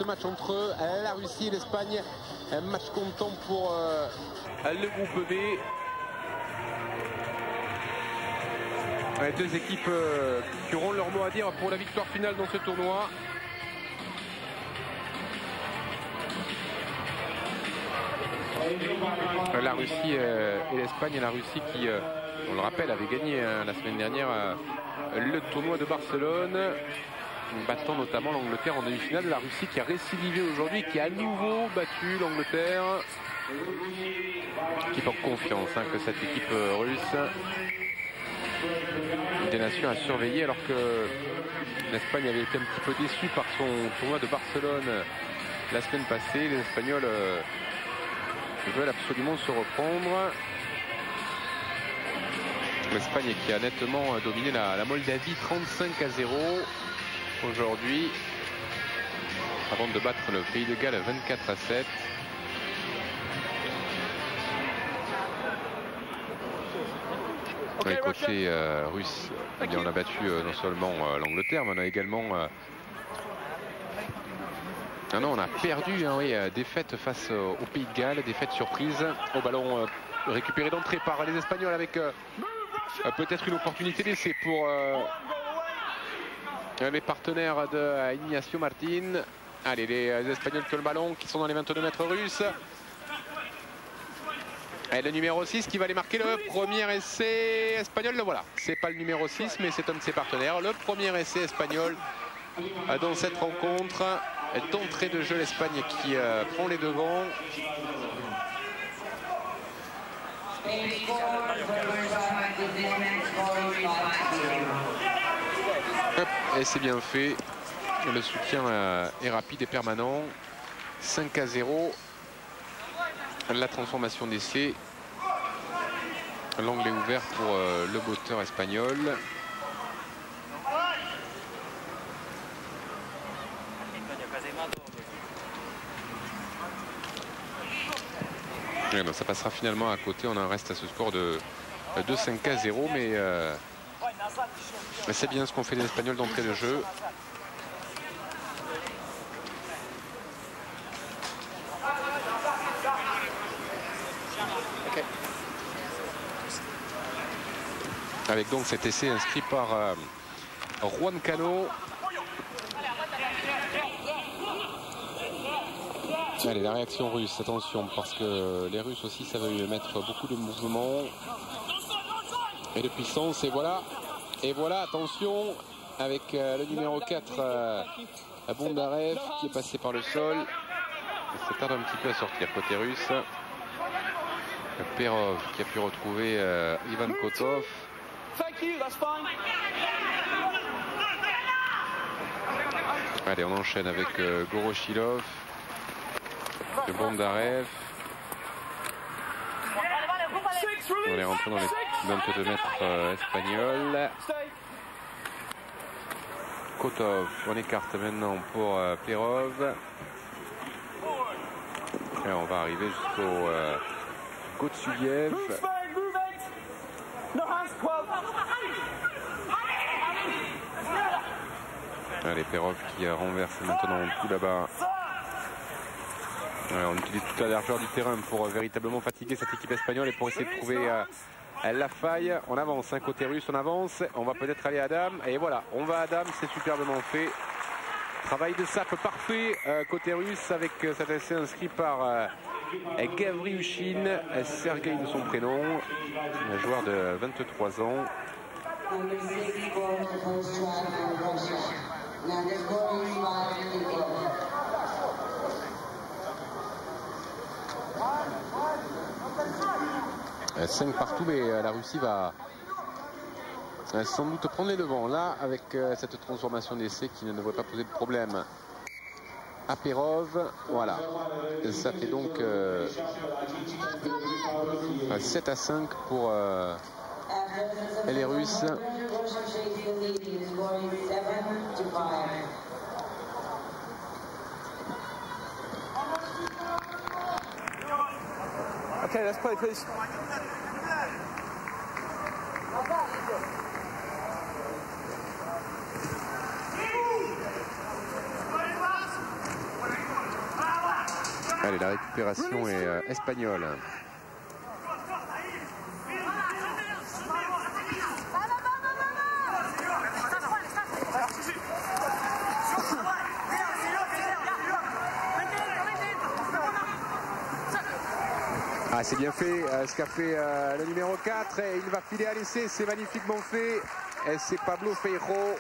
Ce match entre la Russie et l'Espagne, un match comptant pour le groupe B. Deux équipes qui auront leur mot à dire pour la victoire finale dans ce tournoi. La Russie et l'Espagne, la Russie qui, on le rappelle, avait gagné la semaine dernière le tournoi de Barcelone, battant notamment l'Angleterre en demi-finale. La Russie qui a récidivé aujourd'hui, qui a à nouveau battu l'Angleterre. Qui porte confiance que cette équipe russe, des nations à surveiller, alors que l'Espagne avait été un petit peu déçue par son tournoi de Barcelone la semaine passée. Les Espagnols veulent absolument se reprendre. L'Espagne qui a nettement dominé la Moldavie 35-0 aujourd'hui, avant de battre le Pays de Galles 24-7. Et côté russe, eh bien, on a battu non seulement l'Angleterre, mais on a également on a perdu, défaite face au Pays de Galles, défaite surprise au ballon récupéré d'entrée par les Espagnols, avec peut-être une opportunité d'essai pour les partenaires de Ignacio Martin. Allez, les Espagnols qui ont le ballon, qui sont dans les 22 mètres russes. Et le numéro 6 qui va aller marquer le premier essai espagnol. Le voilà, c'est pas le numéro 6, mais c'est un de ses partenaires. Le premier essai espagnol dans cette rencontre. D'entrée de jeu, l'Espagne qui prend les devants. Et c'est bien fait. Le soutien est rapide et permanent. 5-0. La transformation d'essai. L'angle est ouvert pour le botteur espagnol. Non, ça passera finalement à côté. On en reste à ce score de 5-0, mais c'est bien ce qu'ont fait les Espagnols d'entrée de jeu. Avec donc cet essai inscrit par Juan Cano. Allez, la réaction russe, attention, parce que les Russes aussi savent mettre beaucoup de mouvements et de puissance. Et voilà, attention, avec le numéro 4, Bondarev, qui est passé par le sol. Ça tarde un petit peu à sortir côté russe. Perov qui a pu retrouver Ivan Kotov. Allez, on enchaîne avec Goroshilov, Bondarev. On est rentré dans les 22 mètres espagnols. Kotov, on écarte maintenant pour Perov. Et on va arriver jusqu'au Gotsuyev. Allez, Perov qui renverse maintenant tout là-bas. On utilise toute la largeur du terrain pour véritablement fatiguer cette équipe espagnole et pour essayer de trouver la faille. On avance, côté russe, on avance. On va peut-être aller à Dame. Et voilà, on va à Dame, c'est superbement fait. Travail de sape parfait côté russe, avec cet essai inscrit par Gavriushine, Sergueï de son prénom, un joueur de 23 ans. « 5 partout, mais la Russie va sans doute prendre les devants là, avec cette transformation d'essai qui ne devrait pas poser de problème à Perov. Voilà, ça fait donc 7-5 pour les Russes. Okay, let's play, please. Allez, la récupération est espagnole. Ah, c'est bien fait ce qu'a fait le numéro 4 et il va filer à l'essai, c'est magnifiquement fait. C'est Pablo Feijó.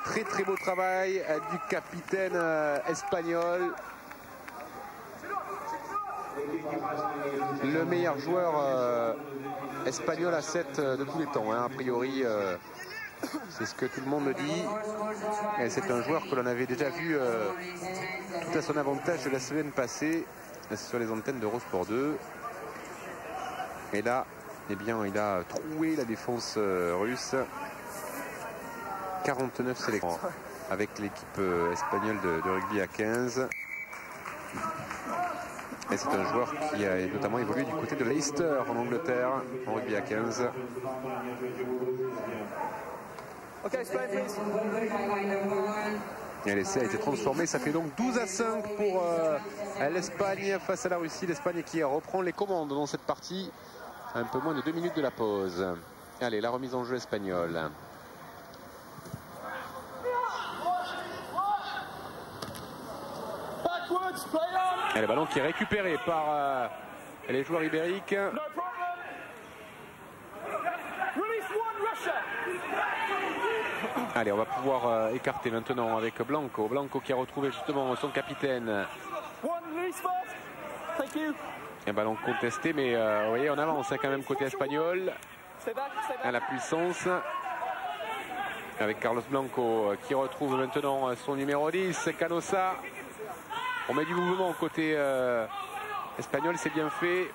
Très très beau travail du capitaine espagnol. Le meilleur joueur espagnol à 7 de tous les temps, hein. A priori, c'est ce que tout le monde dit. Et c'est un joueur que l'on avait déjà vu tout à son avantage la semaine passée sur les antennes d'Eurosport 2. Et là, eh bien, il a troué la défense russe. 49 sélections avec l'équipe espagnole de rugby à 15. Et c'est un joueur qui a notamment évolué du côté de Leicester en Angleterre en rugby à 15. Et l'essai a été transformé, ça fait donc 12-5 pour l'Espagne face à la Russie. L'Espagne qui reprend les commandes dans cette partie. Un peu moins de 2 minutes de la pause. Allez, la remise en jeu espagnole. Et le ballon qui est récupéré par les joueurs ibériques. Allez, on va pouvoir écarter maintenant avec Blanco. Blanco qui a retrouvé justement son capitaine. Un ballon contesté, mais vous voyez, on avance quand même côté espagnol. À la puissance. Avec Carlos Blanco qui retrouve maintenant son numéro 10, Canosa. On met du mouvement côté espagnol, c'est bien fait.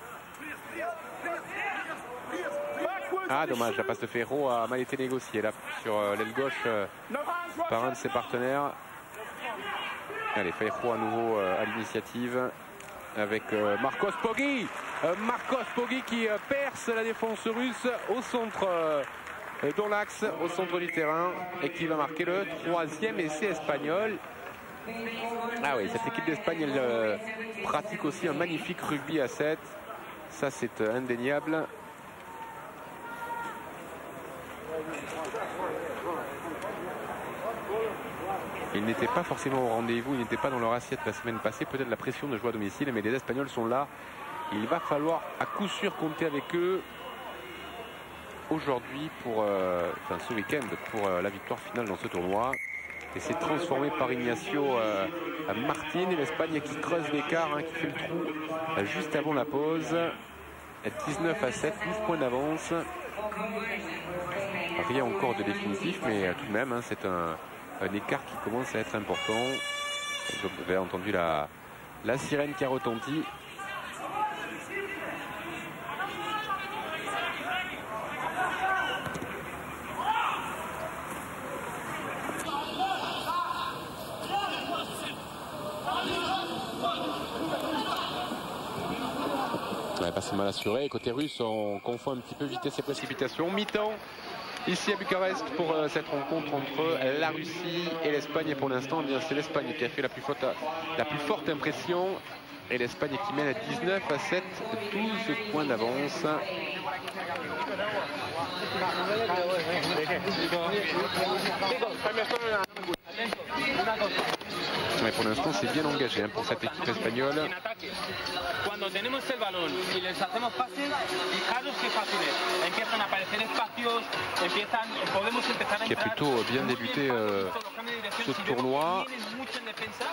Ah, dommage, la passe de Feijó a mal été négociée là sur l'aile gauche par un de ses partenaires. Allez, Feijó à nouveau à l'initiative avec Marcos Poggi. Marcos Poggi qui perce la défense russe au centre dans l'axe, au centre du terrain, et qui va marquer le 3e essai espagnol. Ah oui, cette équipe d'Espagne, elle pratique aussi un magnifique rugby à 7. Ça, c'est indéniable. Ils n'étaient pas forcément au rendez-vous, ils n'étaient pas dans leur assiette la semaine passée. Peut-être la pression de jouer à domicile, mais les Espagnols sont là. Il va falloir à coup sûr compter avec eux aujourd'hui enfin ce week-end pour la victoire finale dans ce tournoi. Et c'est transformé par Ignacio Martin et l'Espagne qui creuse l'écart, hein, qui fait le trou juste avant la pause. 19-7, 12 points d'avance. Rien encore de définitif, mais tout de même, hein, c'est un écart qui commence à être important. Vous avez entendu la sirène qui a retenti. Passe mal assuré. Côté russe, on confond un petit peu vitesse et précipitation. Mi-temps ici à Bucarest pour cette rencontre entre la Russie et l'Espagne. Et pour l'instant, c'est l'Espagne qui a fait la plus forte impression. Et l'Espagne qui mène à 19-7, 12 points d'avance. Mais pour l'instant, c'est bien engagé, hein, pour cette équipe espagnole. Qui a plutôt bien débuté ce tournoi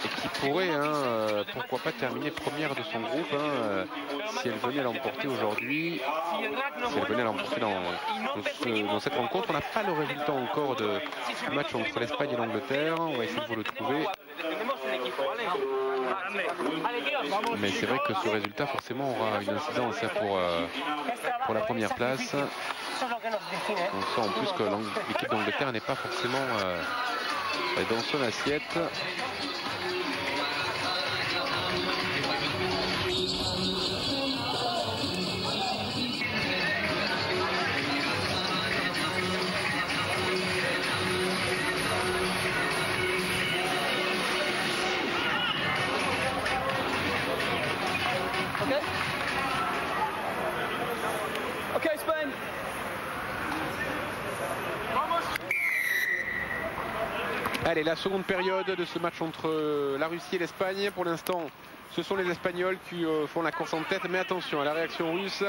et qui pourrait, hein, pourquoi pas terminer première de son groupe, hein, si elle venait à l'emporter aujourd'hui. Si elle venait à l'emporter dans cette rencontre. On n'a pas le résultat encore du match entre l'Espagne et l'Angleterre. On va essayer de vous le trouver. Mais c'est vrai que ce résultat forcément aura une incidence pour la première place. On sent en plus que l'équipe d'Angleterre n'est pas forcément dans son assiette. Okay. Okay, Spain. Allez, la seconde période de ce match entre la Russie et l'Espagne. Pour l'instant, ce sont les Espagnols qui font la course en tête. Mais attention à la réaction russe.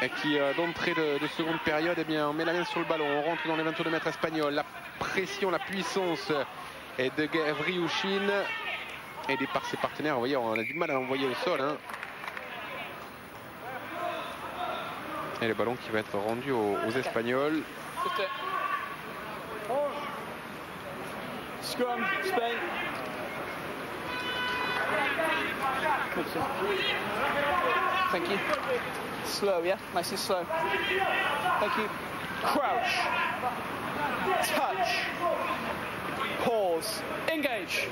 Et qui, d'entrée de seconde période, eh bien, on met la main sur le ballon. On rentre dans les 22 mètres espagnols. La pression, la puissance est de Gavriouchine. Aidé par ses partenaires. Vous voyez, on a du mal à l'envoyer au sol. Hein. Et le ballon qui va être rendu aux Espagnols. Scrum, Spain. Thank you. Slow, yeah? Nice and slow. Thank you. Crouch. Touch. Pause. Engage.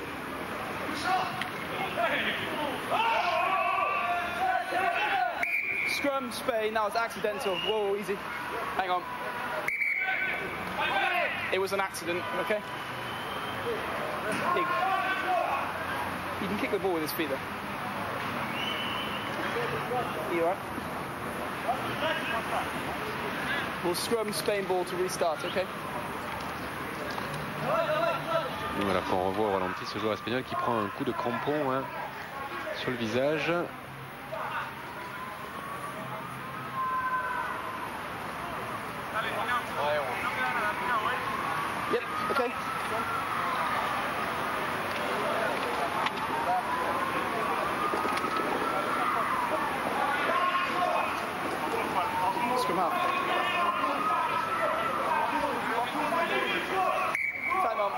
Scrum, Spain. That was accidental. Whoa, easy. Hang on. It was an accident, okay? You can kick the ball with his feet though. Are you alright? We'll scrum Spain ball to restart, okay? Voilà, on revoit au ralenti ce joueur espagnol qui prend un coup de crampon hein, sur le visage. Yep, okay. Scrum out. Time on.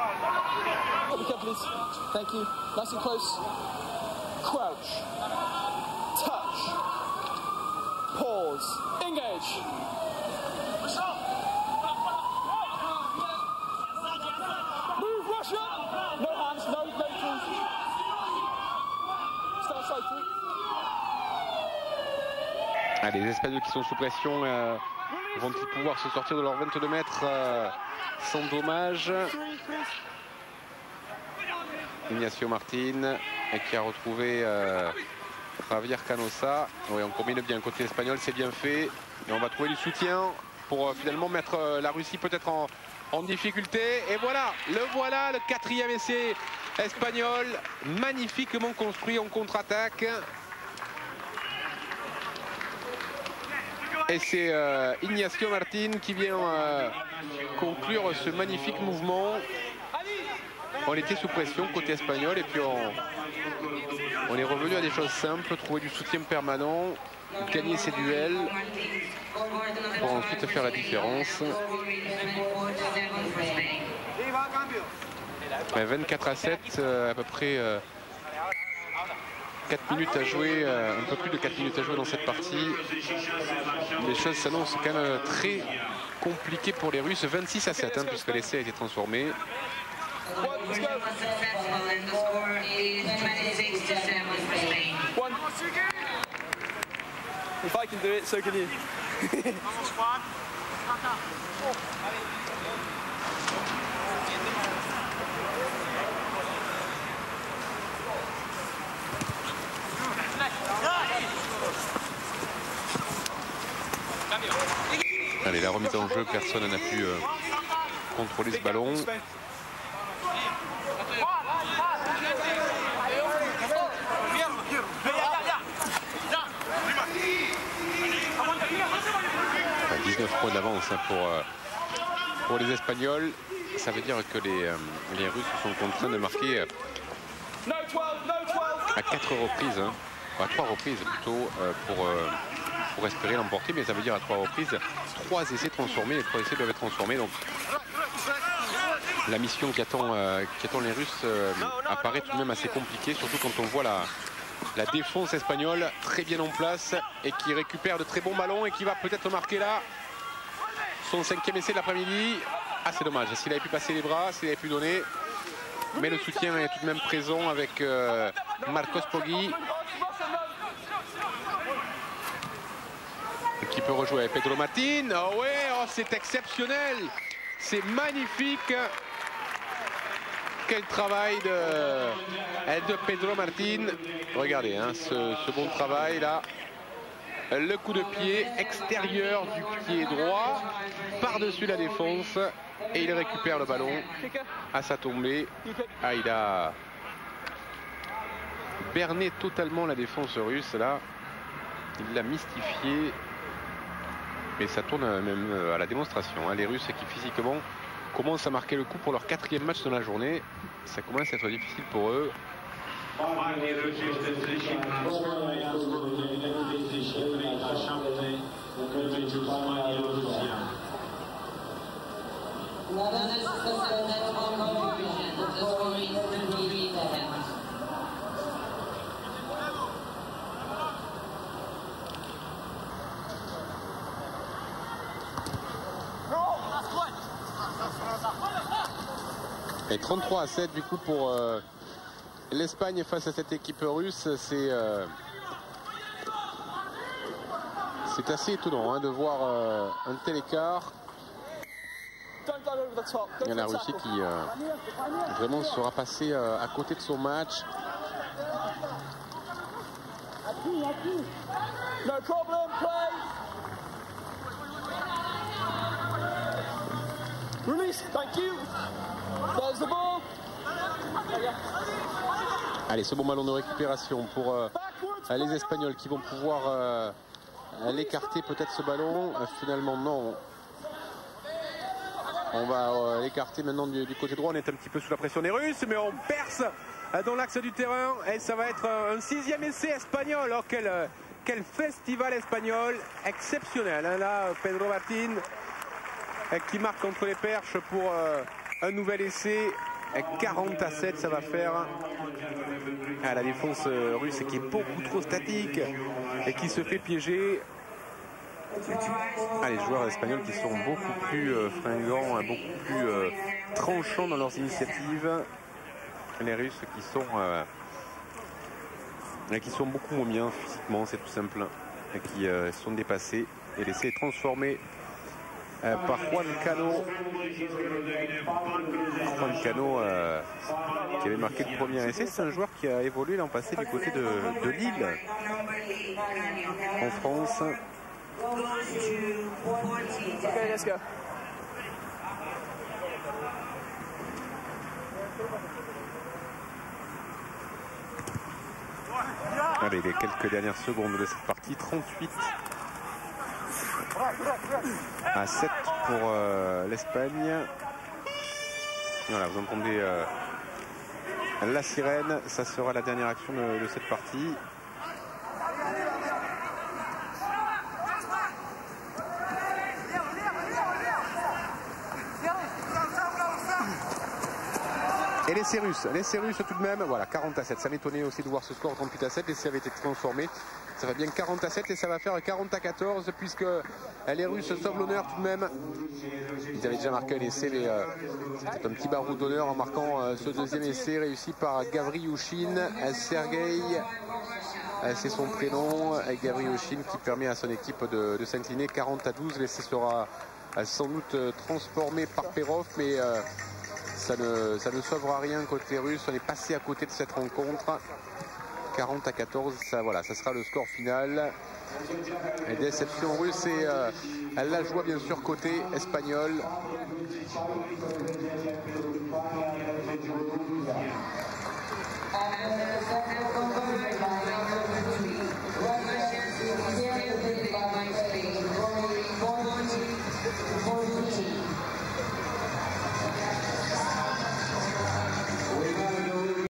Up the please. Thank you. Nice and close. Crouch. Touch. Pause. Engage. Move, Russia! No hands, no tools. Start side three. Allez, les Espagnols qui sont sous pression vont-ils pouvoir se sortir de leurs 22 mètres sans dommage? Ignacio Martin qui a retrouvé Javier Canosa. Oui, on combine bien côté espagnol, c'est bien fait. Et on va trouver du soutien pour finalement mettre la Russie peut-être en difficulté. Et voilà, le quatrième essai espagnol, magnifiquement construit en contre-attaque. Et c'est Ignacio Martin qui vient conclure ce magnifique mouvement. On était sous pression côté espagnol et puis on est revenu à des choses simples, trouver du soutien permanent, gagner ses duels pour ensuite faire la différence. 24-7, à peu près 4 minutes à jouer, un peu plus de 4 minutes à jouer dans cette partie. Les choses s'annoncent quand même très compliquées pour les Russes. 26-7 hein, puisque l'essai a été transformé. If I can do it, so can you. Allez, la remise en jeu, personne n'a pu contrôler ce ballon. Enfin, 19 points d'avance hein, pour les Espagnols. Ça veut dire que les Russes sont contraints de marquer à 4 reprises, hein, à 3 reprises plutôt, pour espérer l'emporter, mais ça veut dire à 3 reprises 3 essais transformés. Les 3 essais doivent être transformés, donc la mission qui attend les Russes apparaît tout de même assez compliquée, surtout quand on voit la défense espagnole très bien en place et qui récupère de très bons ballons et qui va peut-être marquer là son 5e essai de l'après-midi. Ah, c'est dommage, s'il avait pu passer les bras, s'il avait pu donner, mais le soutien est tout de même présent avec Marcos Poggi qui peut rejouer avec Pedro Martin. Oh ouais, oh, c'est exceptionnel, c'est magnifique. quel travail de Pedro Martín. Regardez hein, ce bon travail là. Le coup de pied extérieur du pied droit par-dessus la défense et il récupère le ballon à sa tombée. Ah, il a berné totalement la défense russe là. Il l'a mystifié. Mais ça tourne même à la démonstration. Hein. Les Russes qui physiquement commencent à marquer le coup pour leur 4e match dans la journée. Ça commence à être difficile pour eux. Et 33-7 du coup pour l'Espagne face à cette équipe russe. C'est assez étonnant hein, de voir un tel écart. Il y a la Russie qui vraiment sera passée à côté de son match. No problem, play. Release, thank you. There's the ball. Allez, ce bon ballon de récupération pour les Espagnols qui vont pouvoir l'écarter peut-être ce ballon. Finalement non. On va l'écarter maintenant du côté droit. On est un petit peu sous la pression des Russes, mais on perce dans l'axe du terrain. Et ça va être un 6e essai espagnol. Oh, quel festival espagnol exceptionnel. Hein, là, Pedro Martín qui marque entre les perches pour un nouvel essai. 40-7, ça va faire à la défense russe qui est beaucoup trop statique et qui se fait piéger. Les joueurs espagnols qui sont beaucoup plus fringants, beaucoup plus tranchants dans leurs initiatives. Les Russes qui sont beaucoup moins bien physiquement, c'est tout simple, et qui sont dépassés. Et l'essai est transformé par Juan Cano. Juan Cano qui avait marqué le premier essai. C'est un joueur qui a évolué l'an passé du côté de Lille en France. Okay, let's go. Allez, les quelques dernières secondes de cette partie. 38-7 pour l'Espagne. Voilà, vous entendez la sirène. Ça sera la dernière action de cette partie. Et l'essai russe tout de même, voilà, 40-7. Ça m'étonnait aussi de voir ce score 38-7. L'essai avait été transformé. Ça va bien 40-7 et ça va faire 40-14 puisque les Russes sauvent l'honneur tout de même. Ils avaient déjà marqué un essai, mais c'était un petit barreau d'honneur en marquant ce deuxième essai réussi par Gavriouchine. Sergueï, c'est son prénom. Gavriouchine qui permet à son équipe de s'incliner 40-12. L'essai sera sans doute transformé par Perov, mais ça ne sauvera rien côté russe. On est passé à côté de cette rencontre. 40-14, ça sera le score final. Et déception russe et la joie bien sûr côté espagnol.